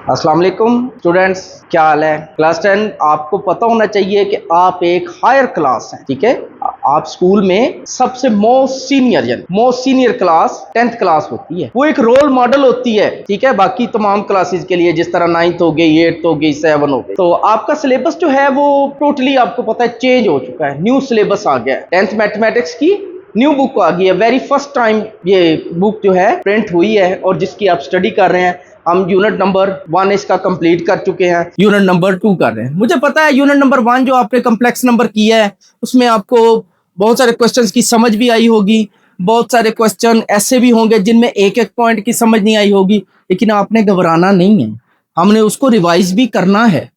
अस्सलाम वालेकुम स्टूडेंट्स, क्या हाल है। क्लास 10 आपको पता होना चाहिए कि आप एक हायर क्लास हैं, ठीक है। आप स्कूल में सबसे most senior class 10th class होती है। वो एक रोल मॉडल होती है, ठीक है, बाकी तमाम क्लासेस के लिए, जिस तरह 9th हो गई, 8th हो गई, 7 हो गई। तो आपका सिलेबस जो है वो टोटली आपको पता है चेंज हो चुका है, न्यू सिलेबस आ गया है। 10th मैथमेटिक्स की न्यू बुक आ गई है, वेरी फर्स्ट टाइम ये बुक जो है प्रिंट हुई है और जिसकी आप स्टडी कर रहे हैं। हम यूनिट नंबर 1 इसका कंप्लीट कर चुके हैं, यूनिट नंबर 2 कर रहे हैं। मुझे पता है यूनिट नंबर 1 जो आपने कम्प्लेक्स नंबर किया है उसमें आपको बहुत सारे क्वेश्चंस की समझ भी आई होगी, बहुत सारे क्वेश्चन ऐसे भी होंगे जिनमें एक एक पॉइंट की समझ नहीं आई होगी, लेकिन आपने घबराना नहीं है, हमने उसको रिवाइज भी करना है,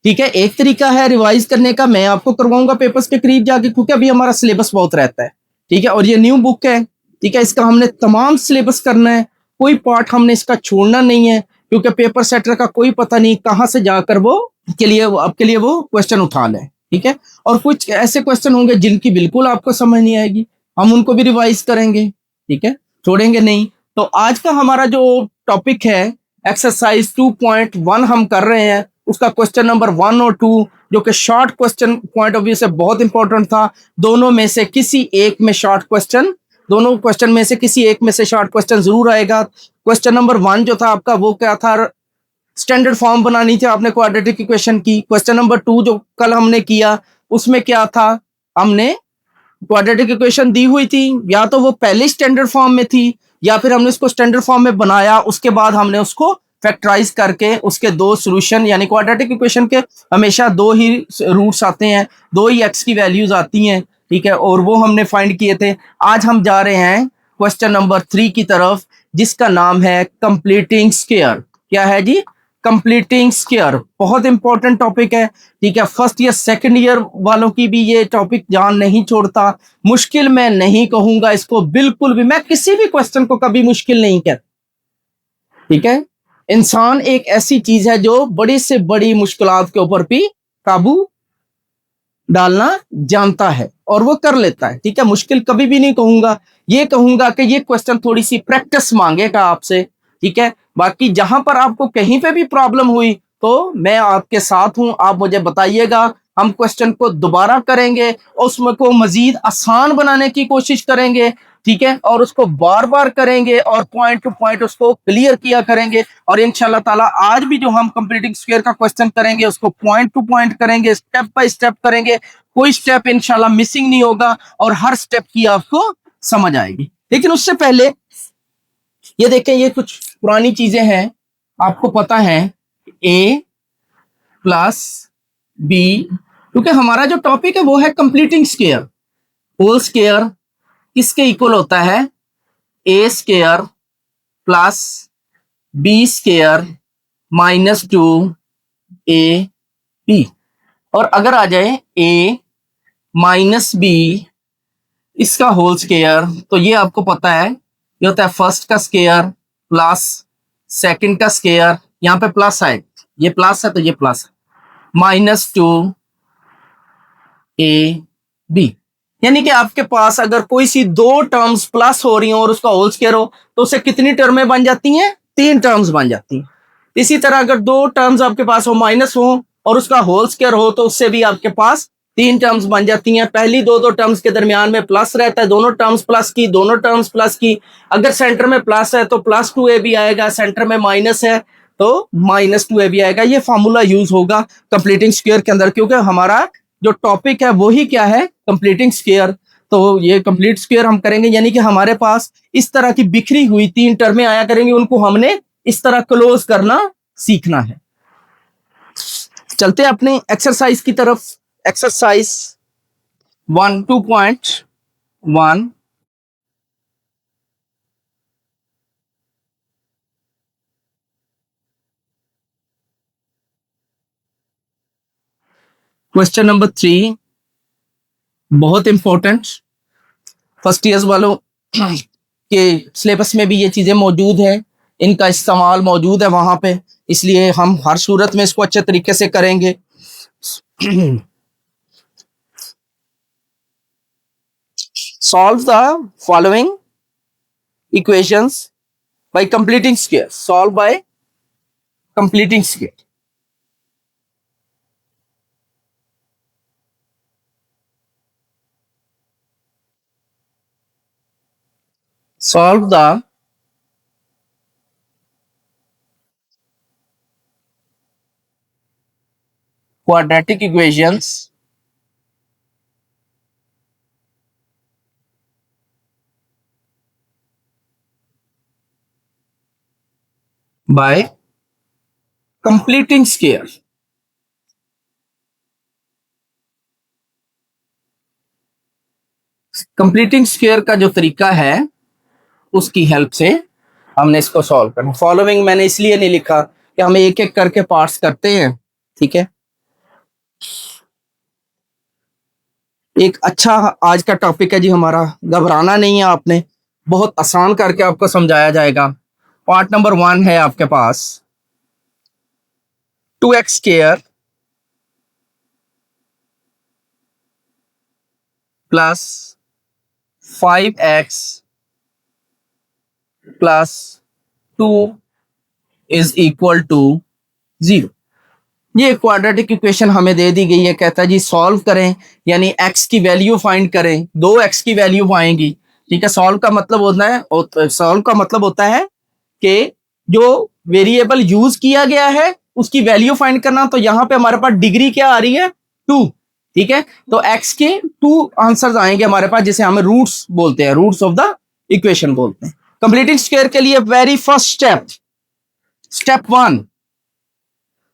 ठीक है। एक तरीका है रिवाइज करने का, मैं आपको करवाऊंगा पेपर्स के करीब जाके, क्योंकि अभी हमारा सिलेबस बहुत रहता है, ठीक है। और ये न्यू बुक है, ठीक है, इसका हमने तमाम सिलेबस करना है, कोई पार्ट हमने इसका छोड़ना नहीं है, क्योंकि पेपर सेटर का कोई पता नहीं कहाँ से जाकर वो आपके लिए वो क्वेश्चन उठा ले, ठीक है। और कुछ ऐसे क्वेश्चन होंगे जिनकी बिल्कुल आपको समझ नहीं आएगी, हम उनको भी रिवाइज करेंगे, ठीक है, छोड़ेंगे नहीं। तो आज का हमारा जो टॉपिक है एक्सरसाइज 2.1 हम कर रहे हैं, उसका क्वेश्चन नंबर 1 और 2 जो कि short question point of view से बहुत इंपॉर्टेंट था। दोनों में से किसी एक में शॉर्ट क्वेश्चन, दोनों क्वेश्चन में से किसी एक में से शॉर्ट क्वेश्चन जरूर आएगा। क्वेश्चन नंबर 1 जो था आपका वो क्या था, स्टैंडर्ड फॉर्म बनानी थी आपने क्वाड्रेटिक इक्वेशन की। क्वेश्चन नंबर 2 जो कल हमने किया उसमें क्या था, हमने क्वाड्रेटिक इक्वेशन दी हुई थी, या तो वो पहले स्टैंडर्ड फॉर्म में थी या फिर हमने उसको स्टैंडर्ड फॉर्म में बनाया, उसके बाद हमने उसको फैक्टराइज करके उसके दो सॉल्यूशन, यानी क्वाड्रेटिक इक्वेशन के हमेशा दो ही रूट्स आते हैं, दो ही एक्स की वैल्यूज आती हैं, ठीक है, और वो हमने फाइंड किए थे। आज हम जा रहे हैं क्वेश्चन नंबर 3 की तरफ, जिसका नाम है कंप्लीटिंग स्क्वायर। क्या है जी? कंप्लीटिंग स्क्वायर, बहुत इंपॉर्टेंट टॉपिक है, ठीक है। फर्स्ट या सेकंड ईयर वालों की भी ये टॉपिक जान नहीं छोड़ता। मुश्किल मैं नहीं कहूंगा इसको, बिल्कुल भी, मैं किसी भी क्वेश्चन को कभी मुश्किल नहीं कहता, ठीक है। इंसान एक ऐसी चीज है जो बड़ी से बड़ी मुश्किलात के ऊपर भी काबू डालना जानता है और वो कर लेता है, ठीक है। मुश्किल कभी भी नहीं कहूंगा, ये कहूंगा कि ये क्वेश्चन थोड़ी सी प्रैक्टिस मांगेगा आपसे, ठीक है। बाकी जहां पर आपको कहीं पे भी प्रॉब्लम हुई तो मैं आपके साथ हूं, आप मुझे बताइएगा, हम क्वेश्चन को दोबारा करेंगे, उसमें को मजीद आसान बनाने की कोशिश करेंगे, ठीक है, और उसको बार बार करेंगे और पॉइंट टू पॉइंट उसको क्लियर किया करेंगे। और इंशाल्लाह ताला आज भी जो हम कंप्लीटिंग स्क्वायर का क्वेश्चन करेंगे उसको पॉइंट टू पॉइंट करेंगे, स्टेप बाय स्टेप करेंगे, कोई स्टेप इंशाल्लाह मिसिंग नहीं होगा और हर स्टेप की आपको समझ आएगी। लेकिन उससे पहले ये देखें, ये कुछ पुरानी चीजें हैं, आपको पता है ए प्लस बी, क्योंकि हमारा जो टॉपिक है वो है कंप्लीटिंग स्क्वायर। होल स्क्वायर किसके इक्वल होता है? A square plus B square minus 2 B. और अगर आ जाए ए माइनस बी इसका होल स्क्वायर, तो ये आपको पता है ये होता है फर्स्ट का स्क्वायर प्लस सेकंड का स्क्वायर, यहां पे प्लस है, ये प्लस है तो ये प्लस है, माइनस 2 यानी कि आपके पास अगर कोई सी दो टर्म्स प्लस हो रही हो और उसका होल स्क्वायर हो तो उससे कितनी टर्में बन जाती हैं? 3 टर्म्स बन जाती हैं। इसी तरह अगर दो टर्म्स आपके पास हो माइनस हो और उसका होल स्क्वायर हो तो उससे भी आपके पास 3 टर्म्स बन जाती हैं। पहली दो टर्म्स के दरमियान में प्लस रहता है, दोनों टर्म्स प्लस की। अगर सेंटर में प्लस है तो प्लस 2ab आएगा, सेंटर में माइनस है तो माइनस 2ab आएगा। ये फॉर्मूला यूज होगा कंप्लीटिंग स्क्वायर के अंदर, क्योंकि हमारा जो टॉपिक है वही क्या है? Completing square. तो ये कंप्लीट स्क्वायर हम करेंगे, यानी कि हमारे पास इस तरह की बिखरी हुई 3 टर्में आया करेंगी, उनको हमने इस तरह क्लोज करना सीखना है। चलते हैं अपने एक्सरसाइज की तरफ। एक्सरसाइज 1 2.1। क्वेश्चन नंबर 3 बहुत इंपॉर्टेंट, फर्स्ट ईयर्स वालों के सिलेबस में भी ये चीजें मौजूद हैं, इनका इस्तेमाल मौजूद है वहां पे, इसलिए हम हर सूरत में इसको अच्छे तरीके से करेंगे। Solve the following equations bye completing square. Solve by completing square. Solve the quadratic equations by completing square। Completing square का जो तरीका है उसकी हेल्प से हमने इसको सॉल्व करना। फॉलोइंग मैंने इसलिए नहीं लिखा कि हम एक एक करके पार्ट्स करते हैं, ठीक है। एक अच्छा आज का टॉपिक है जी हमारा, घबराना नहीं है आपने, बहुत आसान करके आपको समझाया जाएगा। पार्ट नंबर 1 है आपके पास 2x square plus 5x plus 2 is equal to 0। ये क्वाड्रेटिक इक्वेशन हमें दे दी गई है, कहता है जी सॉल्व करें, यानी x की वैल्यू फाइंड करें, 2x की वैल्यू आएगी, ठीक है। सॉल्व का मतलब होता है कि जो वेरिएबल यूज किया गया है उसकी वैल्यू फाइंड करना। तो यहां पे हमारे पास डिग्री क्या आ रही है 2, ठीक है। तो x के 2 आंसर्स आएंगे हमारे पास, जिसे हम रूट्स बोलते हैं, रूट्स ऑफ द इक्वेशन बोलते हैं। कंप्लीटिंग स्क्वायर के लिए वेरी फर्स्ट स्टेप 1,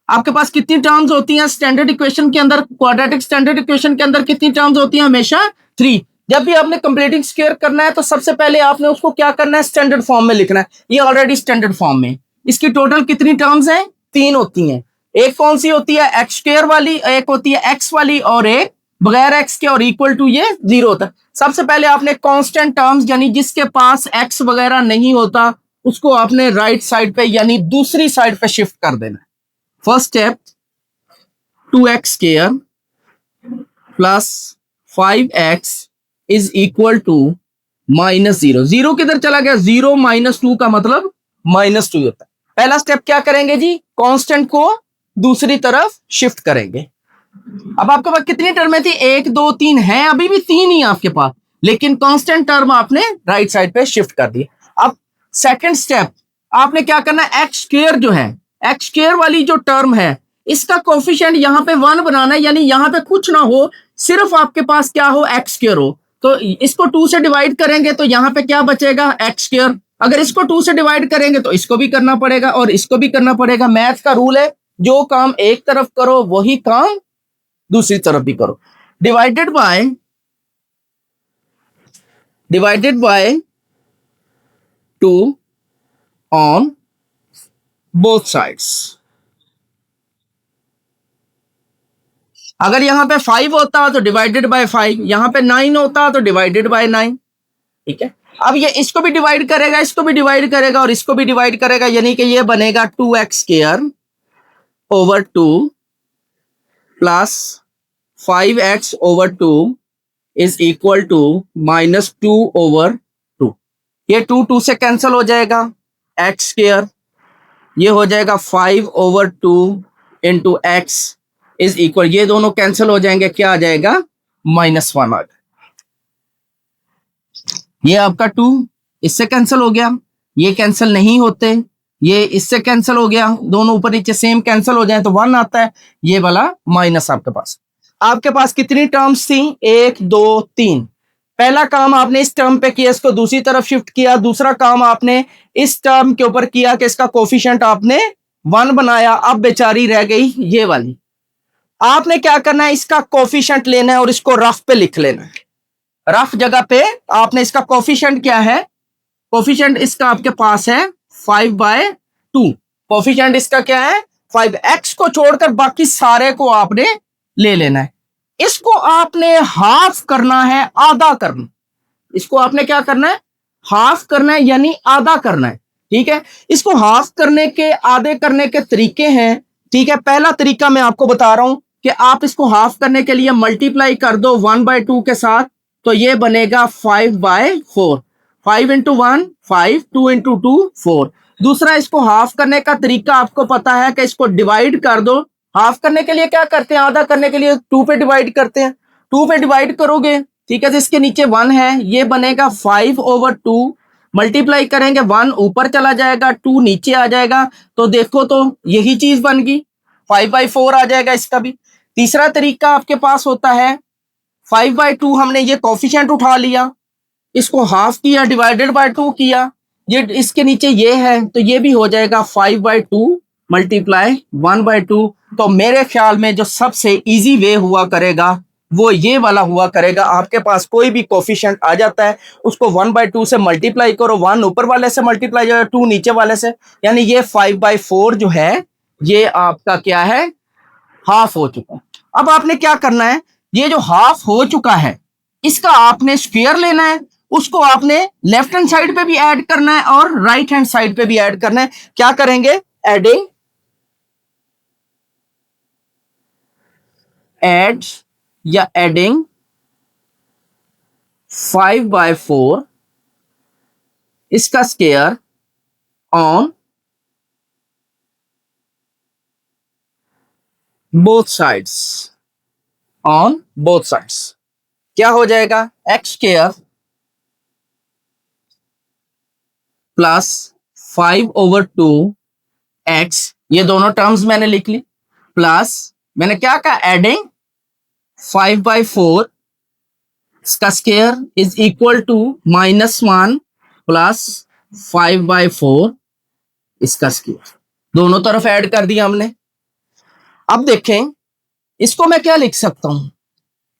आपके पास कितनी टर्म्स होती हैं स्टैंडर्ड इक्वेशन के अंदर, क्वाड्रेटिक स्टैंडर्ड इक्वेशन के अंदर कितनी टर्म्स होती हैं? हमेशा 3। जब भी आपने कंप्लीटिंग स्क्वायर करना है तो सबसे पहले आपने उसको क्या करना है, स्टैंडर्ड फॉर्म में लिखना है। ये ऑलरेडी स्टैंडर्ड फॉर्म में, इसकी टोटल कितनी टर्म्स हैं? 3 होती हैं। एक कौन सी होती है? एक्स स्क्वायर वाली, एक होती है एक्स वाली, और एक बगैर एक्स के और इक्वल टू ये 0 होता है। सबसे पहले आपने कांस्टेंट टर्म्स यानी जिसके पास एक्स वगैरह नहीं होता उसको आपने राइट साइड पे यानी दूसरी साइड पे शिफ्ट कर देना है। First step 2x square plus 5x is equal to -0। 0 किधर चला गया? 0 - 2 का मतलब -2 होता है। पहला स्टेप क्या करेंगे जी, कांस्टेंट को दूसरी तरफ शिफ्ट करेंगे। अब आपके पास कितनी टर्में थी? 1 2 3 है, अभी भी 3 ही आपके पास, लेकिन कांस्टेंट टर्म आपने राइट साइड पे शिफ्ट कर दी। अब सेकंड स्टेप आपने क्या करना है, एक्स स्क्वायर जो है, एक्स स्क्वायर वाली जो टर्म है इसका कोफिशिएंट यहां पे 1 बनाना है, यानी यहां पे कुछ ना हो, सिर्फ आपके पास क्या हो, एक्स स्क्वायर हो। तो इसको 2 से डिवाइड करेंगे तो यहां पे क्या बचेगा, एक्स स्क्वायर। अगर इसको 2 से डिवाइड करेंगे तो इसको भी करना पड़ेगा और इसको भी करना पड़ेगा। मैथ का रूल है, जो काम एक तरफ करो वही काम दूसरी तरफ भी करो। Divided by 2 on both sides. अगर यहां पे 5 होता तो डिवाइडेड बाय 5, यहां पे 9 होता तो डिवाइडेड बाय 9, ठीक है। अब ये इसको भी डिवाइड करेगा, इसको भी डिवाइड करेगा और इसको भी डिवाइड करेगा, यानी कि ये बनेगा 2x square over 2 plus 5x over 2 is equal to -2 over 2। ये 2 से कैंसिल हो जाएगा, x स्क्वायर ये हो जाएगा 5 over 2 into x is equal, ये दोनों कैंसिल हो जाएंगे, क्या आ जाएगा, -1 आ जाएगा। ये आपका 2 इससे कैंसिल हो गया, ये कैंसिल नहीं होते, ये इससे कैंसिल हो गया, दोनों ऊपर नीचे सेम कैंसिल हो जाए तो 1 आता है, ये वाला माइनस आपके पास कितनी टर्म्स थी, 1 2 3। पहला काम आपने इस टर्म पे किया, इसको दूसरी तरफ शिफ्ट किया। दूसरा काम आपने इस टर्म के ऊपर किया कि इसका कोफिशिएंट आपने 1 बनाया। अब बेचारी रह गई ये वाली, आपने क्या करना है, इसका कोफिशिएंट लेना है और इसको रफ पे लिख लेना है। रफ जगह पे आपने इसका कोफिशिएंट क्या है, कोफिशिएंट इसका आपके पास है 5/2। कोफिशिएंट इसका क्या है 5। एक्स को छोड़कर बाकी सारे को आपने ले लेना है। इसको आपने हाफ करना है, आधा करना। इसको आपने क्या करना है, हाफ करना है, यानी आधा करना है, ठीक है। इसको हाफ करने के, आधे करने के तरीके हैं, ठीक है। पहला तरीका मैं आपको बता रहा हूं कि आप इसको हाफ करने के लिए मल्टीप्लाई कर दो 1/2 के साथ, तो ये बनेगा 5/4। 5 इंटू 1 5, 2 इंटू 2 4। दूसरा, इसको हाफ करने का तरीका आपको पता है कि इसको डिवाइड कर दो। हाफ करने के लिए क्या करते हैं, आधा करने के लिए 2 पे डिवाइड करते हैं। 2 पे डिवाइड करोगे, ठीक है, जिसके नीचे 1 है, ये बनेगा 5/2। मल्टीप्लाई करेंगे, 1 ऊपर चला जाएगा, 2 नीचे आ जाएगा, तो देखो तो यही चीज बन गई, 5/4 आ जाएगा इसका भी। तीसरा तरीका आपके पास होता है, 5/2 हमने ये कोफिशिएंट उठा लिया, इसको हाफ किया, डिवाइडेड बाय 2 किया, ये इसके नीचे ये है, तो ये भी हो जाएगा 5/2 मल्टीप्लाई 1/2। तो मेरे ख्याल में जो सबसे इजी वे हुआ करेगा वो ये वाला हुआ करेगा। आपके पास कोई भी कोफिशिएंट आ जाता है, उसको 1/2 से मल्टीप्लाई करो, 1 ऊपर वाले से मल्टीप्लाई करो, 2 नीचे वाले से, यानी ये 5/4 जो है ये आपका क्या है, हाफ हो चुका है। अब आपने क्या करना है, ये जो हाफ हो चुका है इसका आपने स्क्वायर लेना है, उसको आपने लेफ्ट हैंड साइड पे भी ऐड करना है और राइट हैंड साइड पे भी ऐड करना है। क्या करेंगे, एडिंग, एड या एडिंग 5/4 इसका square on both sides, on both sides. क्या हो जाएगा, एक्स स्क्वायर प्लस 5/2 एक्स, ये दोनों टर्म्स मैंने लिख ली, प्लस मैंने क्या कहा, एडिंग 5/4 इसका square is equal to -1 plus 5/4 इसका स्क्वायर, दोनों तरफ ऐड कर दिया हमने। अब देखें, इसको मैं क्या लिख सकता हूं,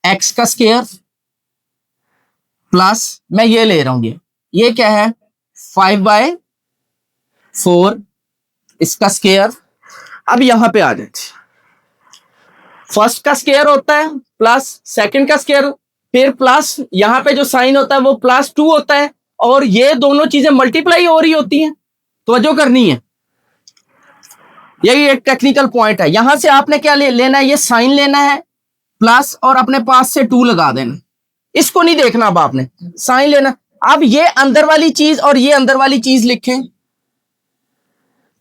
एक्स का स्क्वायर प्लस मैं ये ले रहा हूं, ये क्या है, 5/4 इसका स्क्वायर। अब यहां पे आ जाते, फर्स्ट का स्क्वायर होता है प्लस सेकंड का स्क्वायर, फिर प्लस यहां पे जो साइन होता है वो +2 होता है, और ये दोनों चीजें मल्टीप्लाई हो रही होती हैं, तवज्जो करनी है, यही एक टेक्निकल पॉइंट है। यहां से आपने क्या लेना है, ये साइन लेना है प्लस और अपने पास से 2 लगा देना, इसको नहीं देखना, अब आपने साइन लेना। अब ये अंदर वाली चीज और ये अंदर वाली चीज लिखें,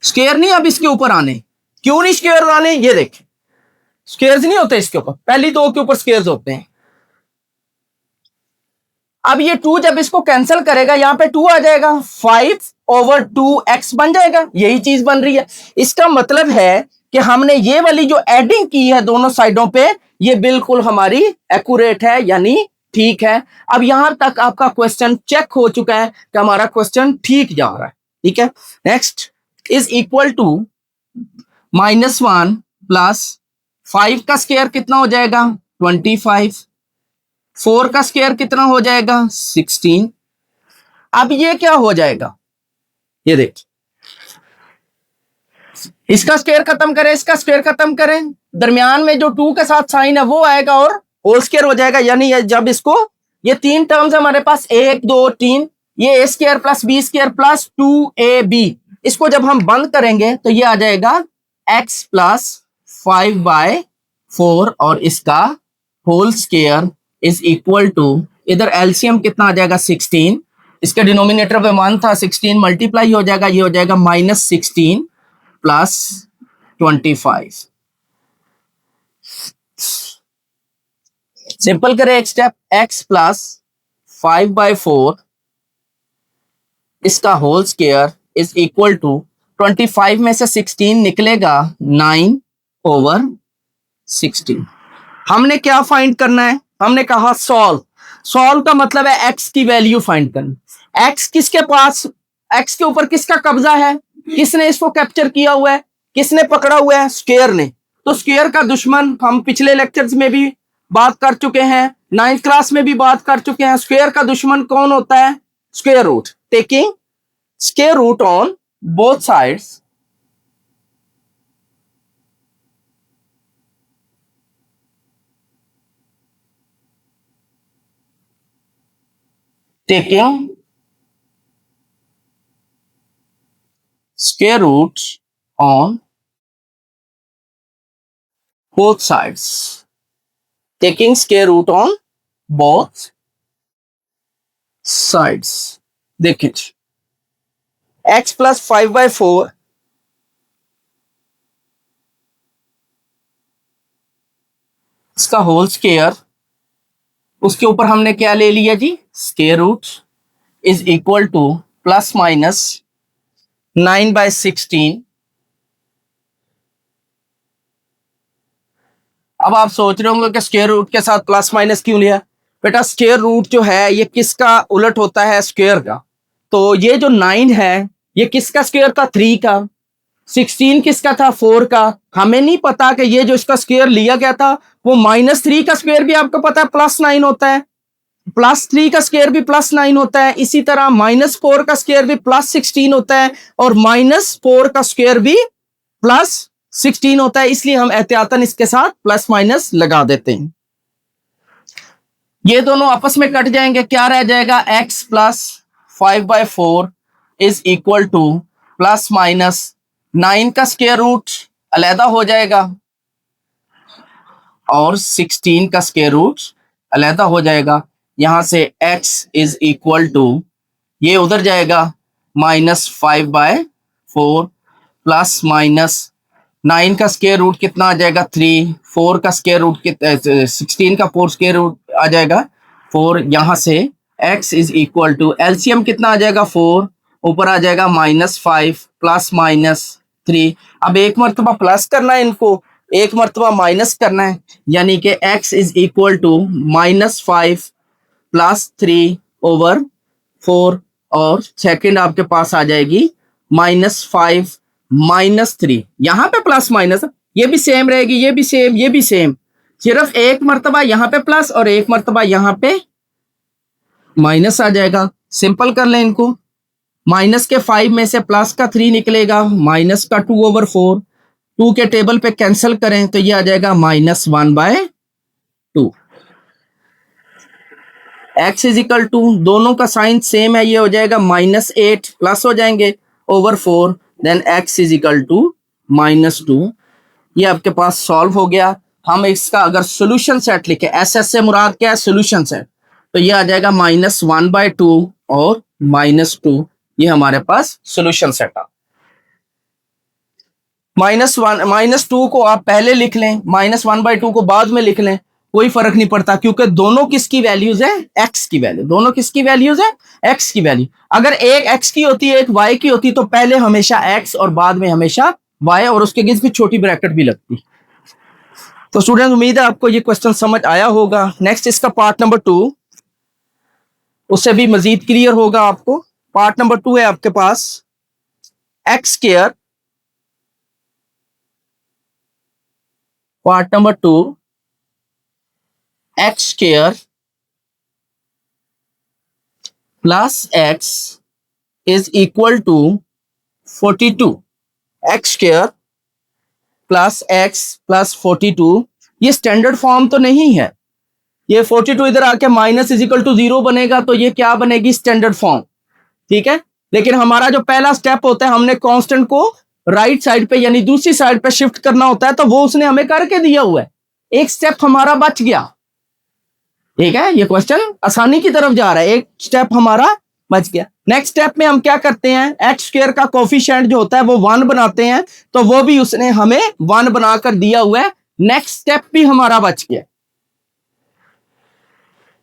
स्क्वायर नहीं अब इसके ऊपर आने, क्यों नहीं स्क्वायर आने, ये देखें स्क्वायर्स नहीं होते इसके ऊपर, पहली 2 के ऊपर स्क्वायर्स होते हैं। अब ये 2 जब इसको कैंसिल करेगा, यहां पे 2 आ जाएगा, 5/2x बन जाएगा, यही चीज बन रही है। इसका मतलब है कि हमने ये वाली जो एडिंग की है दोनों साइडों पे, ये बिल्कुल हमारी एक्यूरेट है, यानी ठीक है। अब यहां तक आपका क्वेश्चन चेक हो चुका है कि हमारा क्वेश्चन ठीक जा रहा है, ठीक है। Next is equal to -1 plus 5 का स्क्वायर कितना हो जाएगा, 25, 4 का स्क्वायर कितना हो जाएगा, 16। अब ये क्या हो जाएगा, ये देखिए, इसका स्क्वायर खत्म करें, इसका स्क्वायर खत्म करें, दरमियान में जो 2 के साथ साइन है वो आएगा और होल स्क्वायर हो जाएगा, यानी जब इसको, ये 3 टर्म्स हमारे पास 1 2 3, ये a square plus b square plus 2ab, इसको जब हम बंद करेंगे तो ये आ जाएगा x प्लस 5/4 और इसका whole square is equal to, इधर एलसीएम कितना आ जाएगा, 16, इसके डिनोमिनेटर पे 1 था, 16 मल्टीप्लाई हो जाएगा, ये हो जाएगा -16 प्लस 25। सिंपल करें एक स्टेप, x प्लस 5/4 इसका whole square is equal to 25 में से 16 निकलेगा 9/16। हमने क्या फाइंड करना है, हमने कहा सॉल्व, सॉल्व का मतलब है x की वैल्यू फाइंड करना। x किसके पास, x के ऊपर किसका कब्जा है, किसने इसको कैप्चर किया हुआ है, किसने पकड़ा हुआ है, स्क्वायर ने। तो स्क्वायर का दुश्मन हम पिछले लेक्चर्स में भी बात कर चुके हैं, 9th क्लास में भी बात कर चुके हैं। स्क्वायर का दुश्मन कौन होता है, square root. Taking square root on both sides, taking square roots on both sides, taking square root on both sides। देखिए x प्लस 5/4 इसका होल स्क्वायर, उसके ऊपर हमने क्या ले लिया जी, square root, is equal to plus minus 9/16। अब आप सोच रहे होंगे कि स्क्वायर रूट के साथ प्लस माइनस क्यों लिया। बेटा स्क्वायर रूट जो है ये किसका उलट होता है, स्क्वायर का। तो ये जो 9 है ये किसका स्क्वायर था, 3 का। 16 किसका था, 4 का। हमें नहीं पता कि ये जो इसका स्क्वायर लिया गया था वो -3 का स्क्वायर भी आपको पता है +9 होता है, +3 का स्क्वायर भी +9 होता है, इसी तरह -4 का स्क्वायर भी +16 होता है और -4 का स्क्वायर भी +16 होता है। इसलिए हम एहतियातन इसके साथ प्लस माइनस लगा देते हैं। ये दोनों आपस में कट जाएंगे, क्या रह जाएगा, x plus 5/4 is equal to plus minus 9 का स्क्वायर रूट अलहदा हो जाएगा और 16 का स्क्वायर रूट अलहदा हो जाएगा। यहां से x इज इक्वल टू, ये उधर जाएगा -5/4 प्लस माइनस 9 का स्क्वायर रूट कितना आ जाएगा 3, 4 का स्क्वायर रूट 16 का 4 स्क्वायर रूट आ जाएगा 4। यहां से x is equal to LCM कितना आ जाएगा 4, ऊपर आ जाएगा -5 प्लस -3। अब एक मरतबा प्लस करना है इनको, एक मरतबा माइनस करना है, यानी कि x is equal to -5 plus 3/4 और सेकंड आपके पास आ जाएगी -5 -3। यहां पे प्लस माइनस ये भी सेम रहेगी, ये भी सेम, ये भी सेम, सिर्फ एक मरतबा यहां पे प्लस और एक मरतबा यहां पे माइनस आ जाएगा। सिंपल कर लें इनको, माइनस के 5 में से प्लस का 3 निकलेगा, माइनस का 2/4, 2 के टेबल पे कैंसिल करें तो ये आ जाएगा -1/2। x इज इक्वल टू, दोनों का साइन सेम है, ये हो जाएगा -8 प्लस हो जाएंगे /4, then x is equal to -2। ये आपके पास सॉल्व हो गया। हम इसका अगर सोल्यूशन सेट लिखे, SS से मुराद क्या है, सोल्यूशन सेट, तो ये आ जाएगा -1/2 और -2। ये हमारे पास सोल्यूशन सेट आ। -2 को आप पहले लिख लें, -1/2 को बाद में लिख लें, कोई फर्क नहीं पड़ता, क्योंकि दोनों किसकी वैल्यूज है, x की वैल्यू, दोनों किसकी वैल्यूज है, x की वैल्यू। अगर एक x की होती है एक y की होती तो पहले हमेशा x और बाद में हमेशा y और उसके गिर्द भी छोटी ब्रैकेट भी लगती। तो स्टूडेंट उम्मीद है आपको ये क्वेश्चन समझ आया होगा। नेक्स्ट इसका पार्ट नंबर 2, उससे भी मजीद क्लियर होगा आपको। पार्ट नंबर 2 है आपके पास x square, part number 2 x square plus x is equal to 42। x square plus x plus 42, ये स्टैंडर्ड फॉर्म तो नहीं है, ये 42 इधर आके -0 बनेगा, तो ये क्या बनेगी, स्टैंडर्ड फॉर्म, ठीक है। लेकिन हमारा जो पहला स्टेप होता है, हमने कांस्टेंट को राइट साइड पे यानी दूसरी साइड पे शिफ्ट करना होता है, तो वो उसने हमें करके दिया हुआ है, एक स्टेप हमारा बच गया, ठीक है। ये क्वेश्चन आसानी की तरफ जा रहा है, एक स्टेप हमारा बच गया। नेक्स्ट स्टेप में हम क्या करते हैं, एक्स स्क्वायर का कोफिशिएंट जो होता है वो 1 बनाते हैं, तो वो भी उसने हमें 1 बनाकर दिया हुआ है, नेक्स्ट स्टेप भी हमारा बच गया,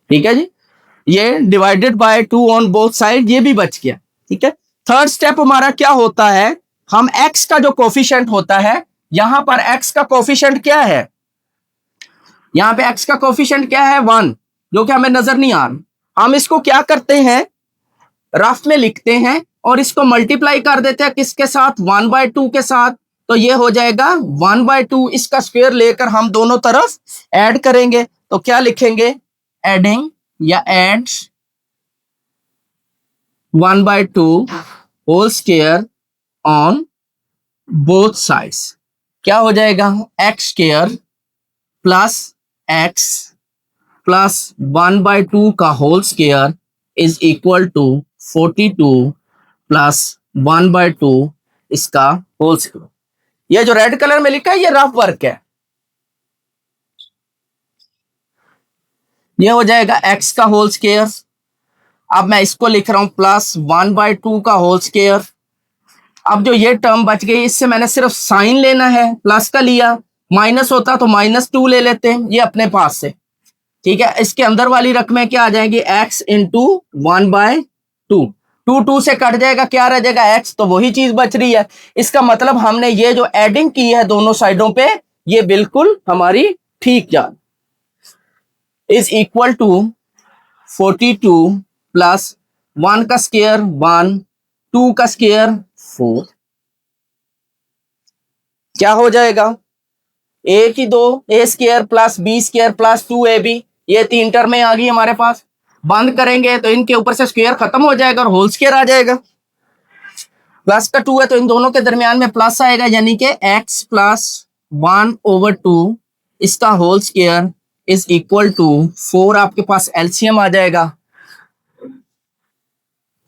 ठीक है जी। ये divided by 2 on both side, ये भी बच गया, ठीक है। थर्ड स्टेप हमारा क्या होता है, हम x का जो कोफिशिएंट होता है, यहां पर x का कोफिशिएंट क्या है, यहां पे x का कोफिशिएंट क्या है, 1, जो कि हमें नजर नहीं आ रहा। हम इसको क्या करते हैं, रफ में लिखते हैं और इसको मल्टीप्लाई कर देते हैं किसके साथ, 1/2 के साथ, तो ये हो जाएगा 1/2। इसका स्क्वायर लेकर हम दोनों तरफ ऐड करेंगे, तो क्या लिखेंगे, एडिंग या adds 1/2 whole square on both sides, क्या हो जाएगा, x square plus x plus 1/2 का whole square is equal to 42 plus 1/2 इसका होल स्क्वायर। ये जो रेड कलर में लिखा है ये रफ वर्क है, ये हो जाएगा x का होल स्क्वायर अब मैं इसको लिख रहा हूं +1/2 का होल स्क्वायर। अब जो ये टर्म बच गई इससे मैंने सिर्फ साइन लेना है, प्लस का लिया, माइनस होता तो -2 ले लेते हैं, ये अपने पास से। ठीक है, इसके अंदर वाली रकमें क्या आ जाएंगी, x इंटू 1/2। 2 से कट जाएगा, क्या रह जाएगा x, तो वही चीज बच रही है। इसका मतलब हमने ये जो एडिंग की है दोनों साइडों पे, ये बिल्कुल हमारी ठीक जा इज इक्वल टू 42 प्लस 1 का स्क्वायर 1, 2 का स्क्वायर 4। क्या हो जाएगा, ए की 2 A square plus B square plus 2ab, ये 3 टर्में आ गई हमारे पास। बंद करेंगे तो इनके ऊपर से स्क्वायर खत्म हो जाएगा और होल स्क्वायर आ जाएगा। प्लस का 2 है तो इन दोनों के दरमियान में प्लस आएगा, यानी कि x प्लस 1/2 इसका whole square is equal to 4। आपके पास एलसीएम आ जाएगा,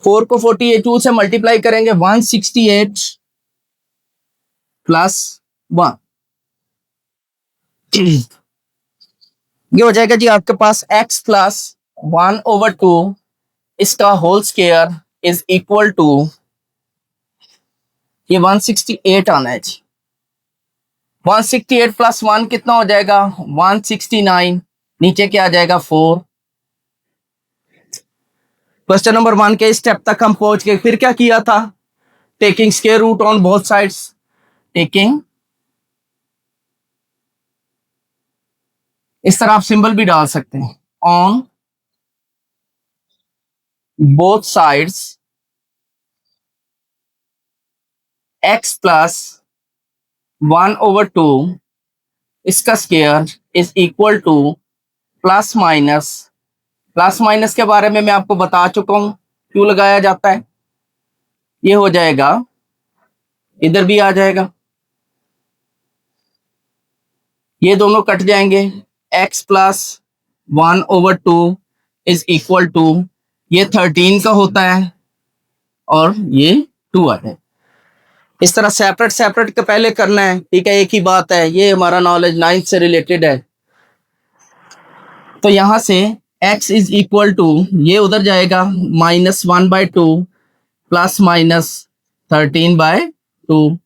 4 को 42 से मल्टीप्लाई करेंगे 168 प्लस 1, ये हो जाएगा जी आपके पास x प्लस 1/2 इसका whole square is equal to, ये 168 आना है जी। 168 प्लस 1 कितना हो जाएगा, 169, नीचे क्या आ जाएगा 4। क्वेश्चन नंबर 1 के स्टेप तक हम पहुंच गए। फिर क्या किया था, taking square root on both sides, taking, इस तरह आप सिंबल भी डाल सकते हैं, on both sides x plus 1/2 इसका square is equal to plus minus, plus minus के बारे में मैं आपको बता चुका हूं क्यों लगाया जाता है। ये हो जाएगा, इधर भी आ जाएगा, ये दोनों कट जाएंगे, x plus 1/2 is equal to, ये 13 का होता है और ये 2 आता है। इस तरह सेपरेट सेपरेट के पहले करना है, ठीक है, एक ही बात है, ये हमारा नॉलेज 9th से रिलेटेड है। तो यहां से x इज इक्वल टू, ये उधर जाएगा -1/2 plus minus 13/2,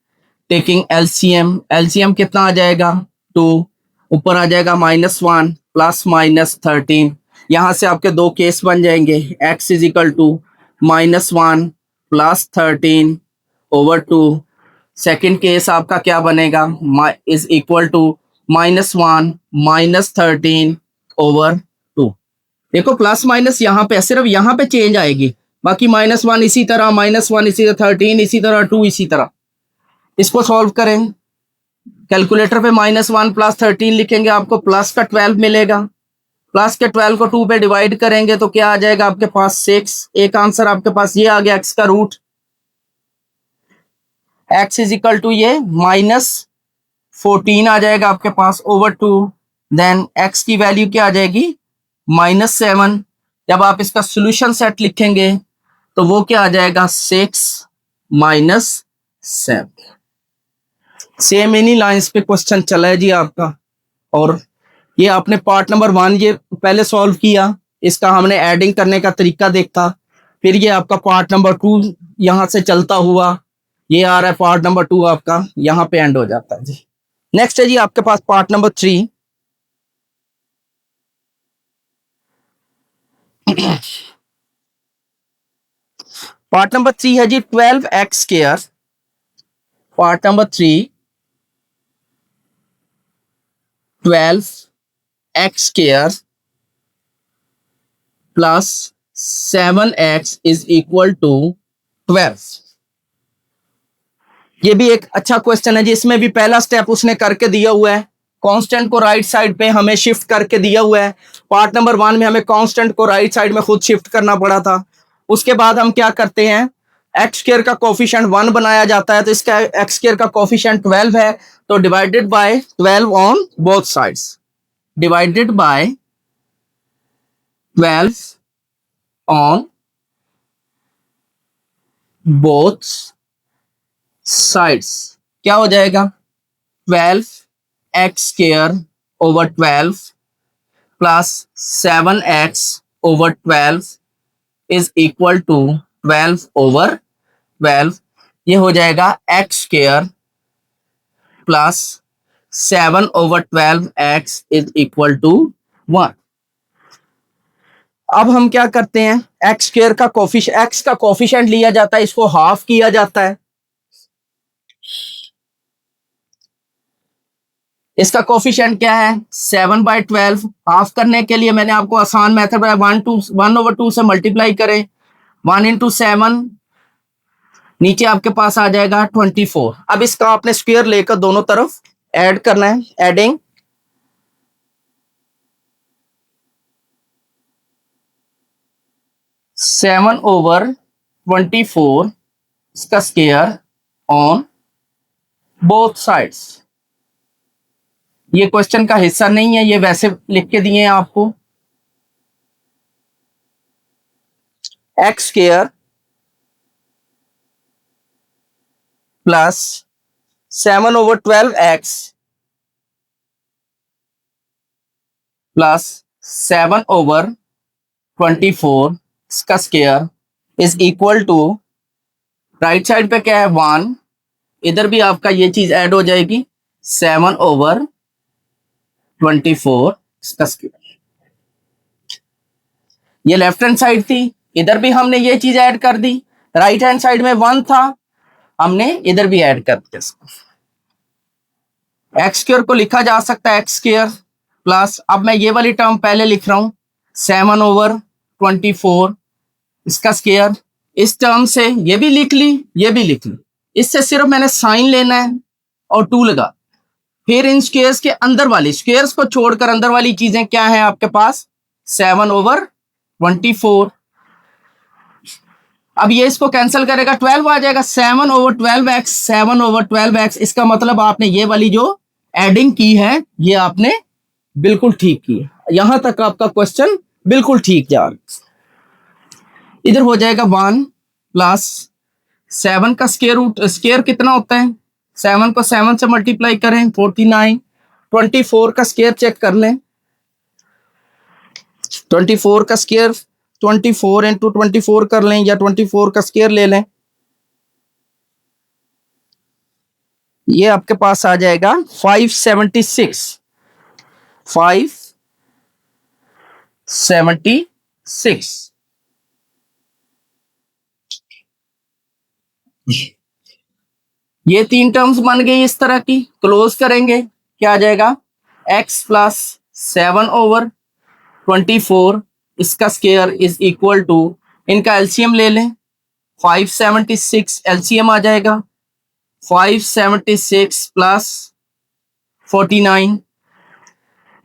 taking LCM, LCM कितना आ जाएगा 2, ऊपर आ जाएगा -1 प्लस माइनस 13। यहां से आपके दो केस बन जाएंगे, x is equal to -1 plus 13/2। Second case आपका क्या बनेगा, इज इक्वल टू -1 माइनस 13/2। देखो प्लस माइनस यहाँ पे सिर्फ यहाँ पे चेंज आएगी, बाकी -1 इसी तरह, -1 इसी तरह, 13 इसी तरह, 2 इसी तरह। इसको सॉल्व करें, कैलकुलेटर पे -1 प्लस 13 लिखेंगे, आपको प्लस का 12 मिलेगा। प्लस के 12 को 2 पे डिवाइड करेंगे तो क्या आ जाएगा आपके पास 6। एक आंसर आपके पास ये आ गया, x का root, x is equal to ये -14 आ जाएगा आपके पास /2। देन x की वैल्यू क्या आ जाएगी, -7। जब आप इसका सॉल्यूशन सेट लिखेंगे तो वो क्या आ जाएगा, 6 - 7। सेम इन्हीं लाइंस पे क्वेश्चन चला है जी आपका। और ये आपने पार्ट नंबर 1 ये पहले सॉल्व किया, इसका हमने एडिंग करने का तरीका देखा। फिर ये आपका पार्ट नंबर 2 यहाँ से चलता हुआ ये आ रहा है, पार्ट नंबर 2 आपका यहाँ पे एंड हो जाता है जी। नेक्स्ट है जी आपके पास पार्ट नंबर 3। पार्ट नंबर 3 है जी 12x²। Part number 3 12x² plus 7x is equal to 12। ये भी एक अच्छा क्वेश्चन है जी, इसमें भी पहला स्टेप उसने करके दिया हुआ है, कांस्टेंट को राइट साइड पे हमें शिफ्ट करके दिया हुआ है। पार्ट नंबर 1 में हमें कांस्टेंट को राइट साइड में खुद शिफ्ट करना पड़ा था। उसके बाद हम क्या करते हैं, x² का कोफिशिएंट 1 बनाया जाता है, तो इसका x² का कोफिशिएंट 12 है, तो divided by 12 on both sides, divided by 12 on both sides. क्या हो जाएगा, 12x² / 12 plus 7x / 12 is equal to 12/12, ये हो जाएगा x square plus 7/12 x is equal to 1। अब हम क्या करते हैं, एक्स स्क्वायर का एक्स का कोफिशिएंट लिया जाता है, इसको हाफ किया जाता है। इसका कोफिशिएंट क्या है 7/12। हाफ करने के लिए मैंने आपको आसान मेथड बताया, 1/2 से मल्टीप्लाई करें, 1 × 7, नीचे आपके पास आ जाएगा 24। अब इसका आपने स्क्वायर लेकर दोनों तरफ ऐड करना है, एडिंग 7/24 इसका स्क्वायर ऑन बोथ साइड्स। ये क्वेश्चन का हिस्सा नहीं है, ये वैसे लिख के दिए हैं आपको। X square plus 7/12 x plus 7/24 इसका square is equal to, right side पे क्या है 1, इधर भी आपका ये चीज ऐड हो जाएगी 7/24 इसका स्क्वायर। ये लेफ्ट हैंड साइड थी, इधर भी हमने ये चीज ऐड कर दी। राइट हैंड साइड में 1 था, हमने इधर भी ऐड कर दिया। एक्स स्क्वायर को लिखा जा सकता है एक्स स्क्वायर प्लस, अब मैं ये वाली टर्म पहले लिख रहा हूं 7/24 इसका स्क्वायर। इस टर्म से ये भी लिख ली, ये भी लिख ली, इससे सिर्फ मैंने साइन लेना है और 2 लगा। फिर इन स्क्वायर्स के अंदर वाली, स्क्वायर्स को छोड़कर अंदर वाली चीजें क्या है आपके पास 7/24। अब ये इसको कैंसिल करेगा 12 आ जाएगा, 7/12x 7/12x। इसका मतलब आपने ये वाली जो एडिंग की है ये आपने बिल्कुल ठीक की है। यहां तक आपका क्वेश्चन बिल्कुल ठीक जा रहा। इधर हो जाएगा 1 प्लस 7 का स्क्वायर रूट, स्क्वायर कितना होता है 7 को 7 से मल्टीप्लाई करें 49। 24 का स्क्वायर चेक कर लें, 24 का स्क्वायर 24 × 24 कर लें या 24 का स्क्वायर ले लें, ये आपके पास आ जाएगा 576। 576 ये 3 टर्म्स बन गई इस तरह की। क्लोज करेंगे क्या आ जाएगा x प्लस 7/24 इसका स्क्वायर इज इक्वल टू, इनका एलसीएम ले लें 576 एलसीएम आ जाएगा 576 plus 49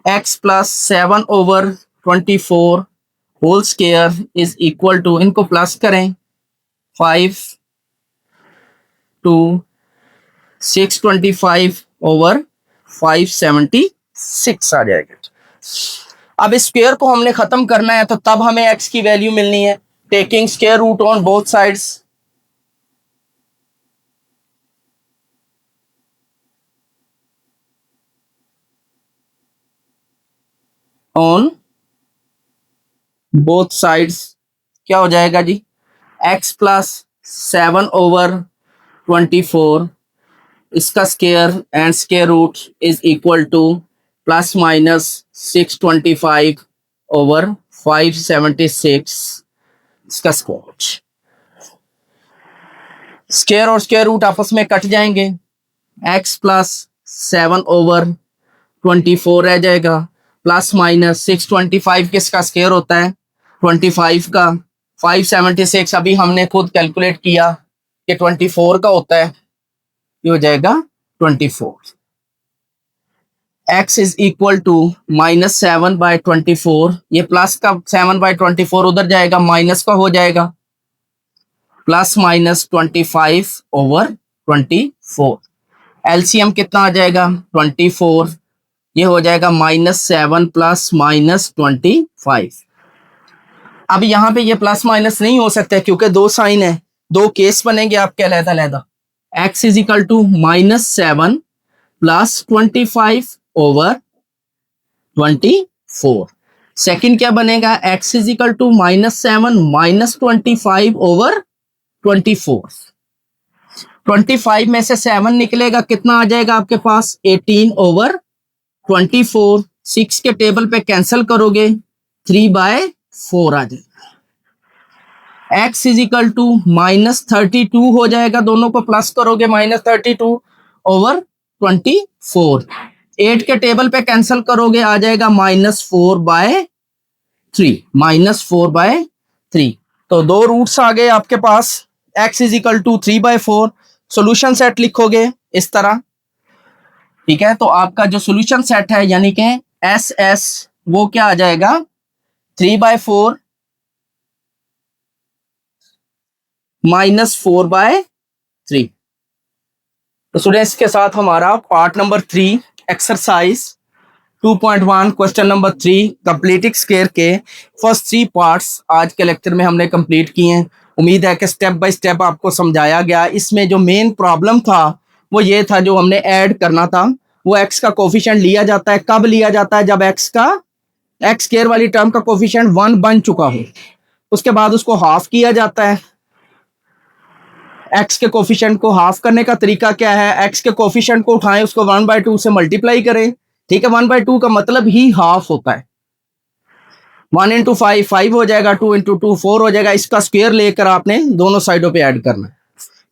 x plus 7/24 whole square is equal to, इनको प्लस करें 5 2 625/576 आ जाएगा। अब इस स्क्वायर को हमने खत्म करना है, तो तब हमें x की वैल्यू मिलनी है taking square root on both sides. On both sides क्या हो जाएगा जी, x प्लस 7/24 इसका square and square root is equal to plus minus 625/576 इसका स्क्वायर। स्क्वायर और स्क्वायर रूट आपस में कट जाएंगे, x प्लस 7/24 रह जाएगा, प्लस माइनस 625 किसका स्क्वायर होता है 25 का, 576 अभी हमने खुद कैलकुलेट किया कि 24 का होता है, ये हो जाएगा 24। x इज इक्वल टू -7/24, ये प्लस का 7/24 उधर जाएगा, माइनस का हो जाएगा प्लस माइनस 25/24। एलसीएम कितना आ जाएगा 24, ये हो जाएगा -7 प्लस -25। अब यहाँ पे ये प्लस माइनस नहीं हो सकता क्योंकि 2 साइन है, 2 केस बनेंगे आपके अलग-अलग। x is equal to -7 plus 25/24। Second क्या बनेगा, x is equal to -7 -25 over 24। 25 में से 7 निकलेगा, कितना आ जाएगा आपके पास, 18 ओवर 24। 6 के टेबल पे कैंसिल करोगे 3/4 आ जाएगा। x इज इक्वल टू -32 हो जाएगा, दोनों को प्लस करोगे -32 ओवर 24। 8 के टेबल पे कैंसिल करोगे आ जाएगा -4/3, -4/3। तो दो रूट्स आ गए आपके पास, x is equal to 3/4। Solution set लिखोगे इस तरह, ठीक है। तो आपका जो सोल्यूशन सेट है यानी कि एस एस वो क्या आ जाएगा, 3/4 -4/3। तो स्टूडेंट्स के साथ हमारा part number 3 exercise 2.1 question number 3 completing square के फर्स्ट 3 पार्ट्स आज के लेक्चर में हमने कंप्लीट किए हैं। उम्मीद है कि स्टेप बाय स्टेप आपको समझाया गया। इसमें जो मेन प्रॉब्लम था वो ये था, जो हमने ऐड करना था वो x का कोफिशिएंट लिया जाता है। कब लिया जाता है, जब x स्क्वायर वाली टर्म का कोफिशिएंट 1 बन चुका हो, उसके बाद उसको हाफ किया जाता है। x के कोफिशिएंट को हाफ करने का तरीका क्या है, x के कोफिशिएंट को उठाएं, उसको 1/2 से मल्टीप्लाई करें, ठीक है। 1/2 का मतलब ही हाफ होता है। 1 इंटू 5 5 हो जाएगा, 2 इंटू 2 4 हो जाएगा। इसका स्क्वायर लेकर आपने दोनों साइडों पे ऐड करना है।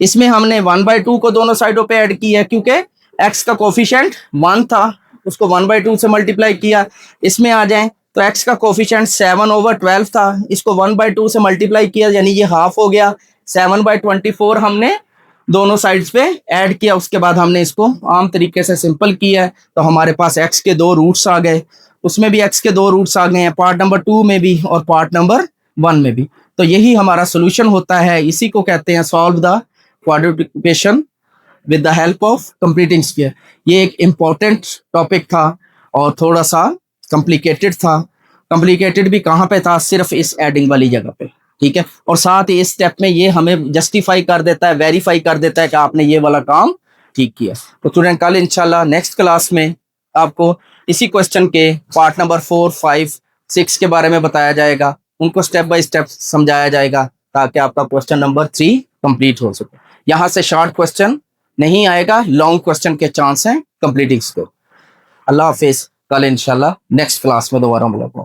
इसमें हमने 1/2 को दोनों साइडों पे ऐड किया क्योंकि x का कोफिशिएंट 1 था, उसको 1/2 से मल्टीप्लाई किया। इसमें आ जाएं तो x का कोफिशिएंट 7/12 था, इसको 1/2 से मल्टीप्लाई किया, यानी ये हाफ हो गया। 7/24 हमने दोनों साइड्स पे ऐड किया। उसके बाद हमने इसको आम तरीके से सिंपल किया है, तो हमारे पास x के 2 रूट्स आ गए। उसमें भी x के 2 रूट्स आ गए हैं, पार्ट नंबर 2 में भी और पार्ट नंबर 1 में भी। तो यही हमारा सोल्यूशन होता है। इसी को कहते हैं solve the quadratic equation with the help of completing square. ये एक इम्पॉर्टेंट टॉपिक था और थोड़ा सा कॉम्प्लिकेटेड था। कॉम्प्लिकेटेड भी कहाँ पे था, सिर्फ इस एडिंग वाली जगह पे, ठीक है। और साथ ही इस स्टेप में ये हमें जस्टिफाई कर देता है, वेरीफाई कर देता है कि आपने ये वाला काम ठीक किया। तो स्टूडेंट कल इंशाल्लाह नेक्स्ट क्लास में आपको इसी क्वेश्चन के पार्ट नंबर 4 5 6 के बारे में बताया जाएगा, उनको स्टेप बाय स्टेप समझाया जाएगा ताकि आपका क्वेश्चन नंबर 3 कंप्लीट हो सके। यहाँ से शॉर्ट क्वेश्चन नहीं आएगा, लॉन्ग क्वेश्चन के चांस हैं कंप्लीटिंग स्कोर। अल्लाह हाफिज, कल इंशाल्लाह नेक्स्ट क्लास में दोबारा मुलाकात।